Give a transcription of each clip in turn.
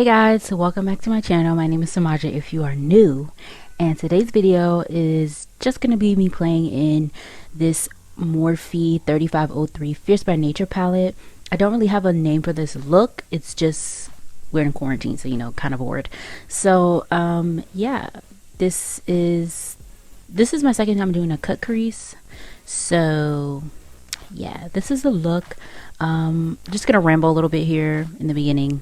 Guys, welcome back to my channel. My name is Samaja if you are new, and today's video is just going to be me playing in this Morphe 3503 Fierce by Nature palette. I don't really have a name for this look. It's just we're in quarantine, so kind of bored. So yeah, this is my second time doing a cut crease. So yeah, this is the look. Just gonna ramble a little bit here in the beginning.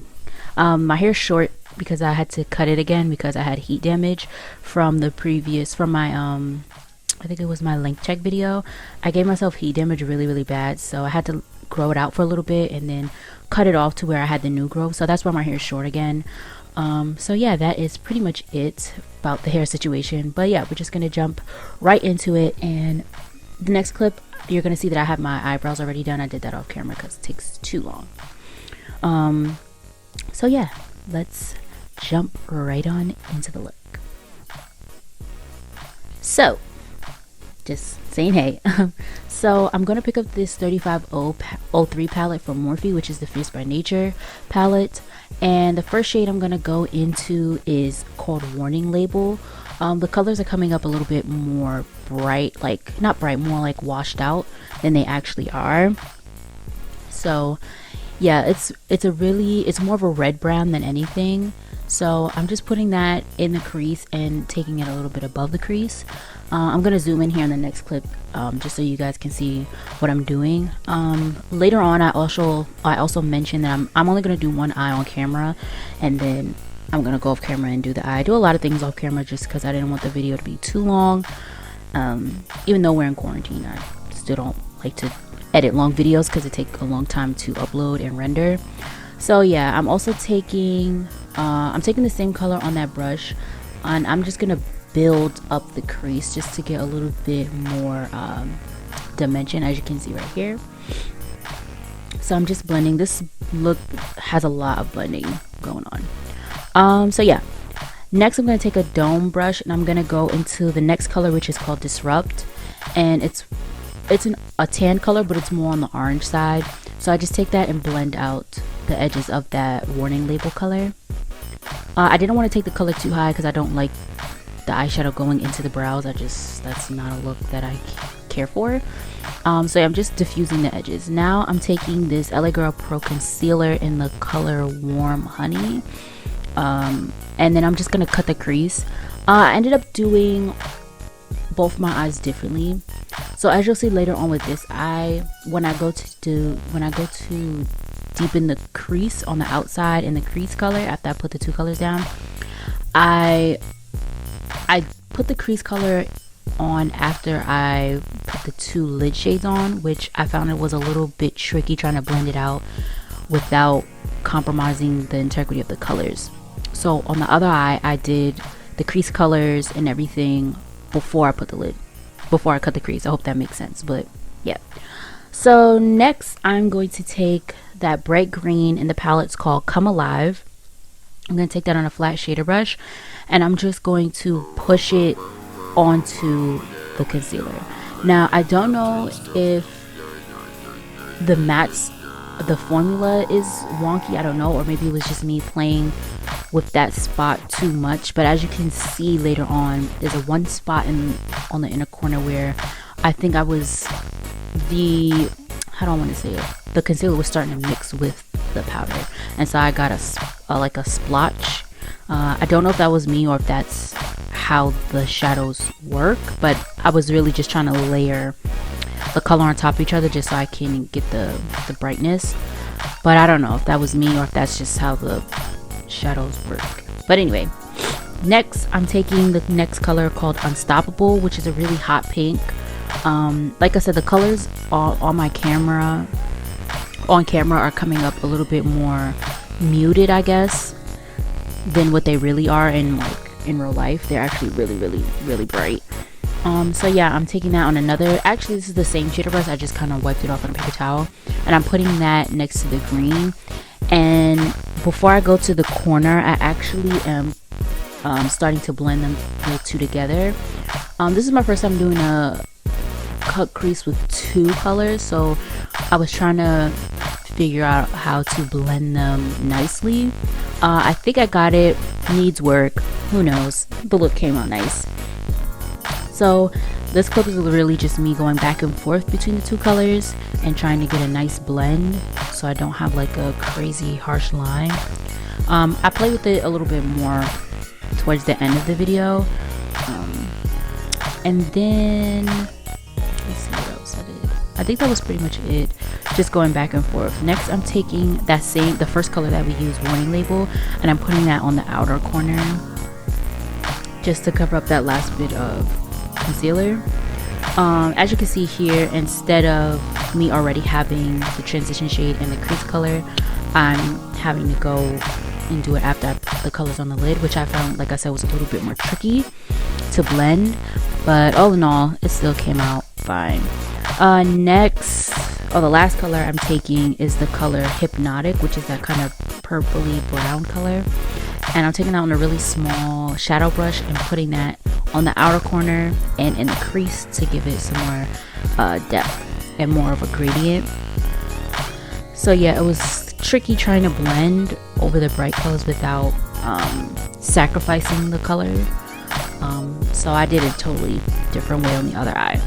My hair's short because I had to cut it again because I had heat damage from my I think it was my length check video. I gave myself heat damage really bad, so I had to grow it out for a little bit and then cut it off to where I had the new growth. So that's why my hair is short again. So yeah, that is pretty much it about the hair situation. But yeah, we're just gonna jump right into it, and the next clip you're gonna see that I have my eyebrows already done. I did that off camera because it takes too long. So yeah, let's jump right on into the look. So just saying hey. So I'm gonna pick up this 3503 palette from Morphe, which is the Fierce by Nature palette, and the first shade I'm gonna go into is called Warning Label. The colors are coming up a little bit more bright, like not bright, more like washed out than they actually are. So yeah, it's more of a red brown than anything. So I'm just putting that in the crease and taking it a little bit above the crease. I'm gonna zoom in here in the next clip just so you guys can see what I'm doing. Later on, I also mentioned that I'm only gonna do one eye on camera, and then I'm gonna go off camera and do the eye. I do a lot of things off camera just because I didn't want the video to be too long. Even though we're in quarantine, I still don't like to edit long videos because it takes a long time to upload and render. So yeah, I'm also taking the same color on that brush, and I'm just gonna build up the crease just to get a little bit more dimension, as you can see right here. So I'm just blending. This look has a lot of blending going on. So yeah, next I'm gonna take a dome brush and I'm gonna go into the next color, which is called Disrupt, and it's a tan color, but it's more on the orange side. So I just take that and blend out the edges of that Warning Label color. I didn't want to take the color too high because I don't like the eyeshadow going into the brows. That's not a look that I care for. So I'm just diffusing the edges. Now I'm taking this LA Girl Pro concealer in the color Warm Honey, and then I'm just gonna cut the crease. I ended up doing both my eyes differently. So as you'll see later on with this eye, when I go to deepen the crease on the outside in the crease color, after I put the two colors down, I put the crease color on after I put the two lid shades on, which I found it was a little bit tricky trying to blend it out without compromising the integrity of the colors. So on the other eye, I did the crease colors and everything before I cut the crease. I hope that makes sense, but yeah. So next I'm going to take that bright green in the palette's called Come Alive. I'm going to take that on a flat shader brush, and I'm just going to push it onto the concealer. Now I don't know if the formula is wonky, I don't know, or maybe it was just me playing with that spot too much, but as you can see later on, there's a one spot on the inner corner where I think the concealer was starting to mix with the powder, and so I got like a splotch. I don't know if that was me or if that's how the shadows work, but I was really just trying to layer the color on top of each other just so I can get the brightness. But I don't know if that was me or if that's just how the shadows work. But anyway, next I'm taking the next color called Unstoppable, which is a really hot pink. Like I said, the colors on camera are coming up a little bit more muted, I guess, than what they really are in real life. They're actually really bright. So yeah, I'm taking that on another, actually this is the same shader brush, I just kind of wiped it off on a paper towel, and I'm putting that next to the green. And before I go to the corner, I actually am starting to blend the two together. This is my first time doing a cut crease with two colors, so I was trying to figure out how to blend them nicely. I think I got it. Needs work. Who knows? The look came out nice. So this clip is really just me going back and forth between the two colors and trying to get a nice blend so I don't have like a crazy harsh line. I play with it a little bit more towards the end of the video. And then let's see what else I did. I think that was pretty much it, just going back and forth. Next, I'm taking the first color that we used, warning label, and I'm putting that on the outer corner just to cover up that last bit of concealer. As you can see here, instead of me already having the transition shade and the crease color, I'm having to go and do it after I put the colors on the lid, which I found, like I said, was a little bit more tricky to blend, but all in all it still came out fine. Next, the last color I'm taking is the color Hypnotic, which is that kind of purpley brown color, and I'm taking that on a really small shadow brush and putting that on the outer corner and in the crease to give it some more depth and more of a gradient. So yeah, it was tricky trying to blend over the bright colors without sacrificing the color. So I did a totally different way on the other eye.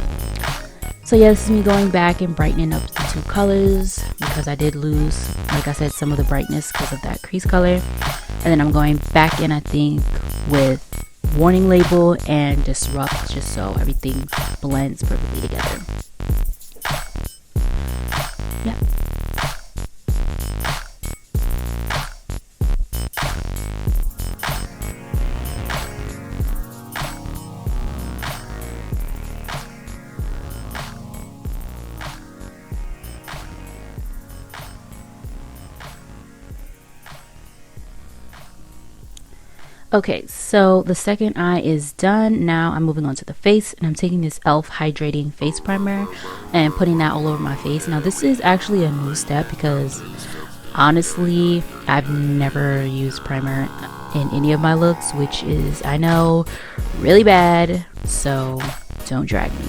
So yeah, this is me going back and brightening up the two colors because I did lose, like I said, some of the brightness because of that crease color. And then I'm going back in, I think, with warning label and disrupt, just so everything blends perfectly together. Yeah. Okay, so the second eye is done. Now I'm moving on to the face, and I'm taking this e.l.f. hydrating face primer and putting that all over my face. Now this is actually a new step because honestly I've never used primer in any of my looks, which is, I know, really bad, so don't drag me.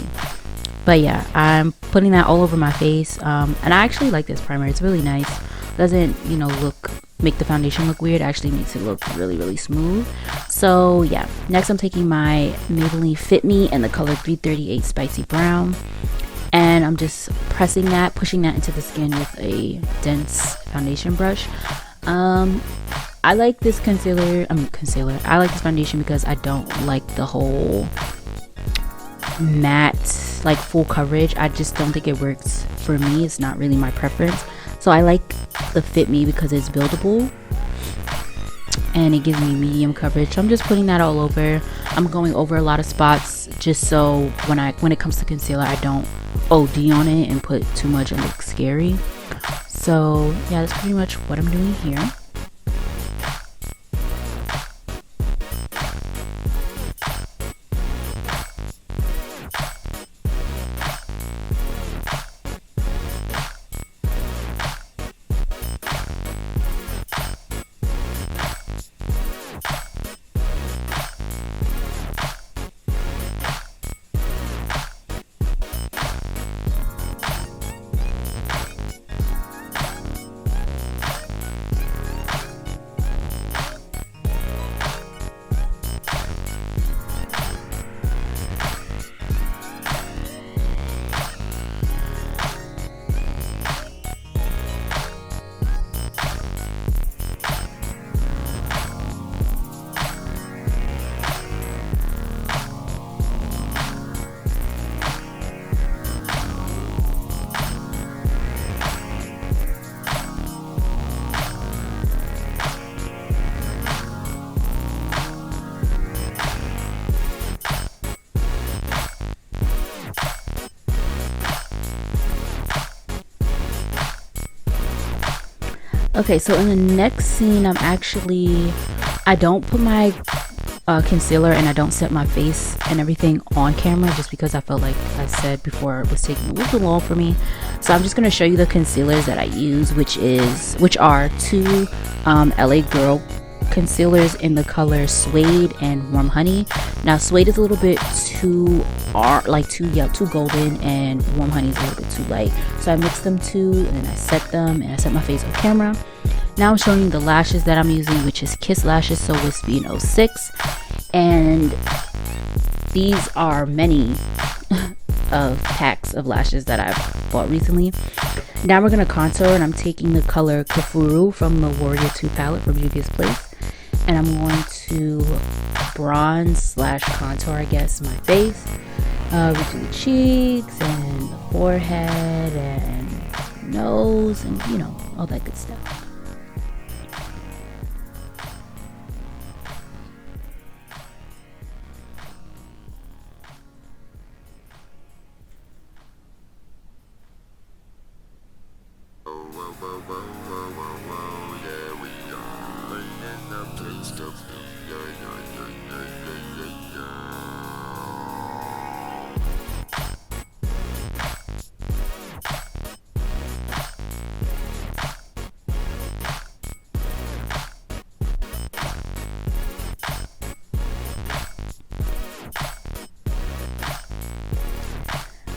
But yeah, I'm putting that all over my face, and I actually like this primer. It's really nice. Doesn't, you know, make the foundation look weird. Actually makes it look really smooth. So yeah, next I'm taking my Maybelline Fit Me in the color 338 Spicy Brown, and I'm just pressing that, pushing that into the skin with a dense foundation brush. I like this I like this foundation because I don't like the whole matte, like full coverage. I just don't think it works for me. It's not really my preference. So I like the Fit Me because it's buildable and it gives me medium coverage. So I'm just putting that all over. I'm going over a lot of spots just so when it comes to concealer, I don't OD on it and put too much and look scary. So yeah, that's pretty much what I'm doing here. Okay, so in the next scene, I don't put my concealer and I don't set my face and everything on camera just because I felt like I said before it was taking a little too long for me. So I'm just going to show you the concealers that I use, which are two LA Girl concealers in the color Suede and Warm Honey. Now Suede is a little bit too golden, and Warm Honey is a little bit too light. So I mixed them two and I set them, and I set my face on camera. Now I'm showing you the lashes that I'm using, which is Kiss Lashes So Wispy in 06. And these are many of packs of lashes that I've bought recently. Now we're going to contour, and I'm taking the color Kafuru from the Warrior 2 palette from Juvia's Place. And I'm going to bronze slash contour, I guess, my face. Between the cheeks and the forehead and nose and, you know, all that good stuff.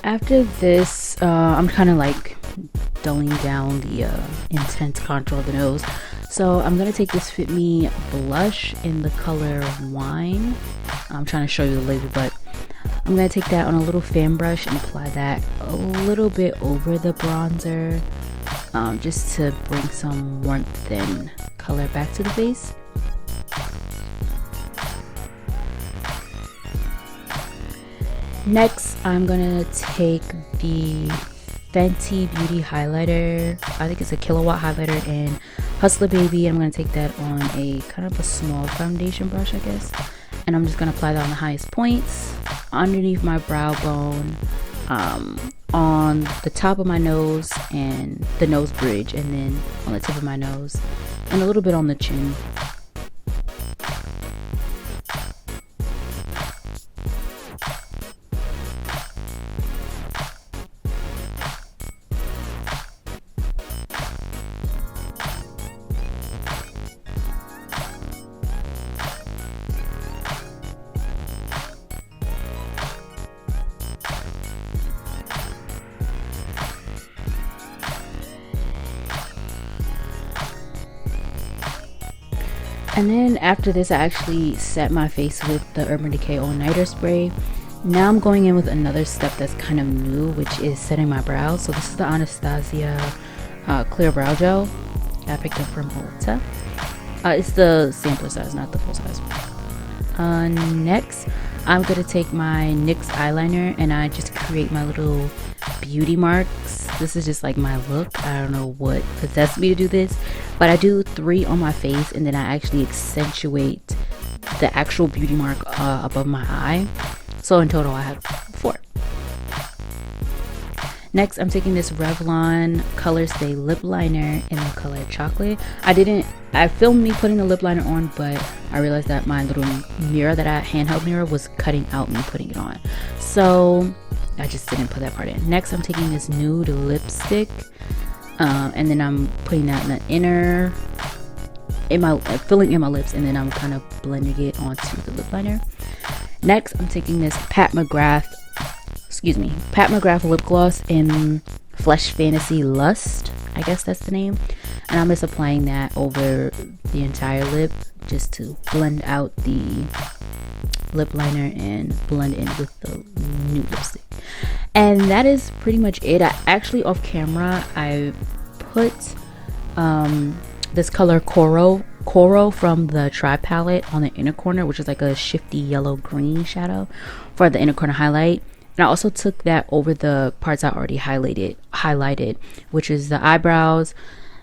After this, I'm kind of like dulling down the intense contour of the nose. So I'm going to take this Fit Me blush in the color Wine. I'm trying to show you the label, but I'm going to take that on a little fan brush and apply that a little bit over the bronzer, just to bring some warmth and color back to the face. Next, I'm gonna take the Fenty Beauty highlighter. I think it's a kilowatt highlighter in Hustler Baby. I'm gonna take that on a kind of a small foundation brush, I guess. And I'm just gonna apply that on the highest points, underneath my brow bone, on the top of my nose and the nose bridge, and then on the tip of my nose, and a little bit on the chin. And then after this, I actually set my face with the Urban Decay All Nighter spray. Now I'm going in with another step that's kind of new, which is setting my brows. So this is the Anastasia Clear Brow Gel I picked up from Ulta. It's the sampler size, not the full size. Next, I'm going to take my NYX eyeliner and I just create my little beauty marks. This is just like my look. I don't know what possessed me to do this, but I do 3 on my face, and then I actually accentuate the actual beauty mark above my eye. So in total I have 4. Next, I'm taking this Revlon Color Stay lip liner in the color Chocolate. I filmed me putting the lip liner on, but I realized that my little mirror, handheld mirror, was cutting out me putting it on. So I just didn't put that part in. Next, I'm taking this nude lipstick, and then I'm putting that in the inner, filling in my lips, and then I'm kind of blending it onto the lip liner. Next, I'm taking this Pat McGrath lip gloss in Flesh Fantasy Lust, I guess that's the name, and I'm just applying that over the entire lip just to blend out the lip liner and blend in with the nude lipstick. And that is pretty much it. I actually, off camera, I put this color Coral from the Try palette on the inner corner, which is like a shifty yellow green shadow for the inner corner highlight. And I also took that over the parts I already highlighted, which is the eyebrows,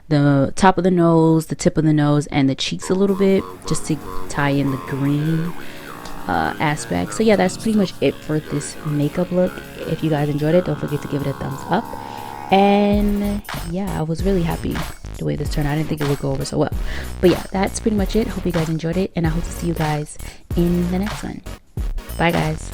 the top of the nose, the tip of the nose, and the cheeks a little bit, just to tie in the green aspect. So yeah, that's pretty much it for this makeup look. If you guys enjoyed it, don't forget to give it a thumbs up. And yeah, I was really happy the way this turned out. I didn't think it would go over so well, but yeah, that's pretty much it. Hope you guys enjoyed it, and I hope to see you guys in the next one. Bye guys.